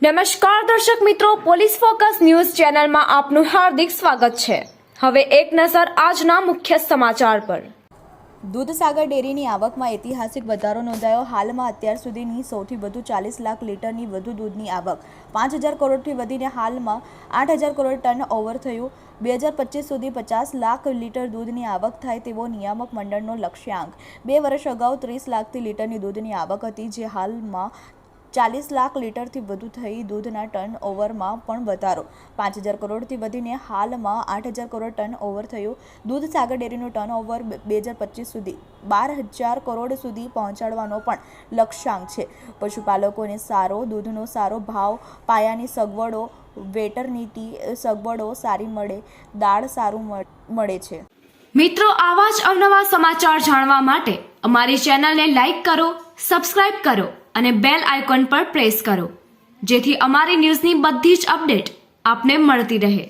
નમસ્કાર દર્શક મિત્રો, પોલીસ ફોકસ ન્યૂઝ ચેનલમાં આપનું હાર્દિક સ્વાગત છે। હવે એક નજર આજના મુખ્ય સમાચાર પર। દૂધસાગર ડેરીની આવકમાં ઐતિહાસિક વધારો નોંધાયો। હાલમાં અત્યાર સુધીની સૌથી વધુ 40 લાખ લીટરની વધુ દૂધની આવક 5000 કરોડથી વધીને હાલમાં 8000 કરોડ ટર્ન ઓવર થયું। 2025 સુધી 50 લાખ લીટર દૂધની આવક થાય તેવો નિયામક મંડળનો લક્ષ્યાંક। 2 વર્ષ અગાઉ 30 લાખથી લીટરની દૂધની આવક હતી, જે હાલમાં 40 લાખ લીટરથી વધુ થઈ। દૂધના ટર્ન ઓવરમાં પણ વધારો 5000 કરોડથી વધીને હાલમાં 8000 કરોડ ટર્ન ઓવર થયું। દૂધસાગર ડેરીનું ટર્ન ઓવર 2025 સુધી 12000 કરોડ સુધી પહોંચાડવાનો પણ લક્ષ્યાંક છે। પશુપાલકોને સારો દૂધનો સારો ભાવ, પાયાની સગવડો, વેટરનિટી સગવડો સારી મળે, દાળ સારું મળે છે। મિત્રો, આવા જ અવનવા સમાચાર જાણવા માટે અમારી ચેનલને લાઈક કરો, સબસ્ક્રાઇબ કરો અને બેલ આઇકોન પર પ્રેસ કરો, જેથી અમારી ન્યૂઝની બધી જ અપડેટ આપને મળતી રહે।